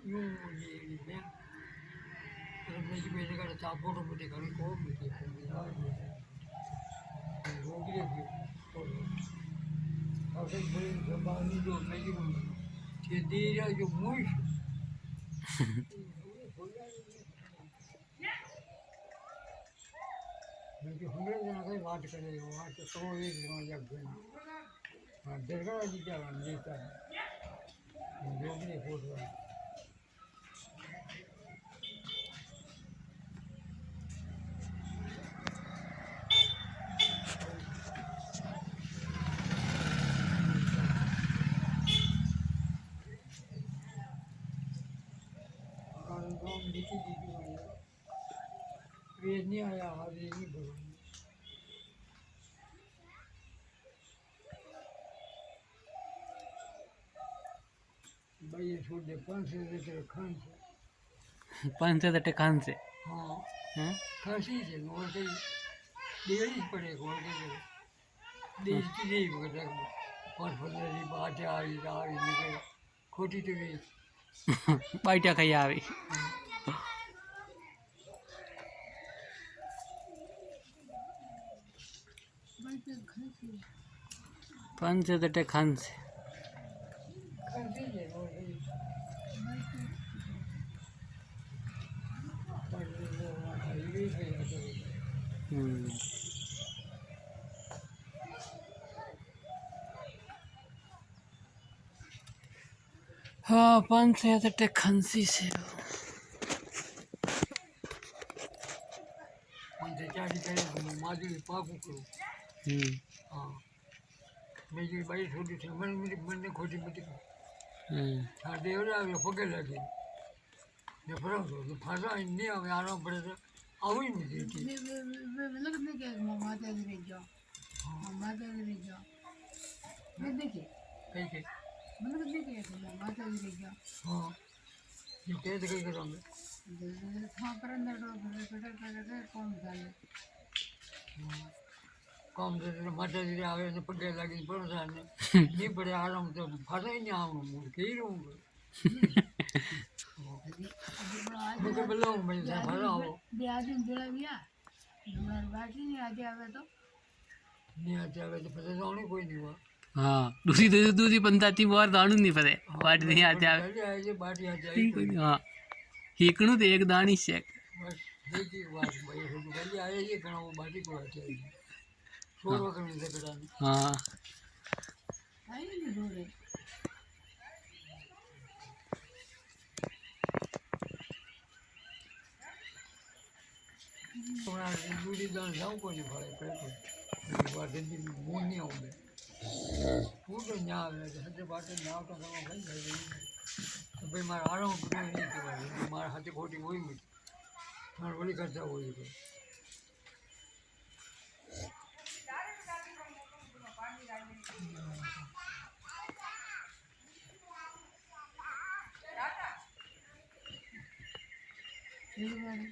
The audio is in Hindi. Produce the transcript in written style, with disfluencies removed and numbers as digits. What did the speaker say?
यूं ये मैं मेरी बेटे का चापोट मुझे घर को मुझे रोगी लगी और फिर बड़ी जबानी जो मेरी ये देरा जो मुश क्योंकि हमें जना कोई बात करे वहाँ तो एक जना जग गया हाँ दरगाह जी क्या नेता है रोगी ने फोड़ रहा काम लिखी दीदी आया वे नहीं आया आज ये नहीं बोला भाई ये छोड़ दे 500 लीटर खान से 500 खान से हाँ हैं खांसी से और कहीं देरी पड़े और कहीं देश की नहीं पकड़ा और फसली बात आ रही निकल खोटी तो गई बाइटा खाई आवी 500 खान से खांसी है और कहीं हाँ 500 खांसी से मुझे चारी करे माजी पाकू करो हाँ मेरी भाई छोटी थी मन ने खोटी मिट्टी साढ़े और आगे पगे लगे ने फरक हो तो फासा नहीं हमें आना पड़े तो आओ ही नहीं देती लगने के माता जी रे जाओ माता जी रे जाओ मैं देखे कहीं के मतलब देखे माता जी रे जाओ हाँ ये कैसे कहीं करोगे हाँ पर अंदर डो कौन जाने काम से माता जी आवे ने पगे लगी पड़ता ने नहीं पड़े आराम तो फासा ही नहीं आऊँ मुड़ के ही रहूँगा मुझे बोलो मैं फासा हो ब्याह दिन बेड़ा बिया हमारे बाकी नहीं आते आवे तो नहीं आते आवे तो पता जाने कोई नहीं हुआ हाँ दूसरी पंचायती बार दाणु नहीं पड़े बाट नहीं आते आवे पहले आए थे बाटी आ जाए ठीक है हाँ हिकणु तो एक दानी शेक बस देखिए बात भाई हो तो पहले आए ये करना वो बाटी को आते हैं छोड़ वक्त नहीं से कराने हाँ आई नहीं रोड़े हमारा दूरी दान जाऊँ कोई नहीं भाई पहले एक बार दिन दिन मुँह नहीं आऊँगे वो तो न्याय है हते बाटे न्याय तो करना भाई भाई तो भाई मार आ रहा हूँ तो नहीं के भाई मार हाथे खोटी वही मुझे मार वही करता वही को ये वाले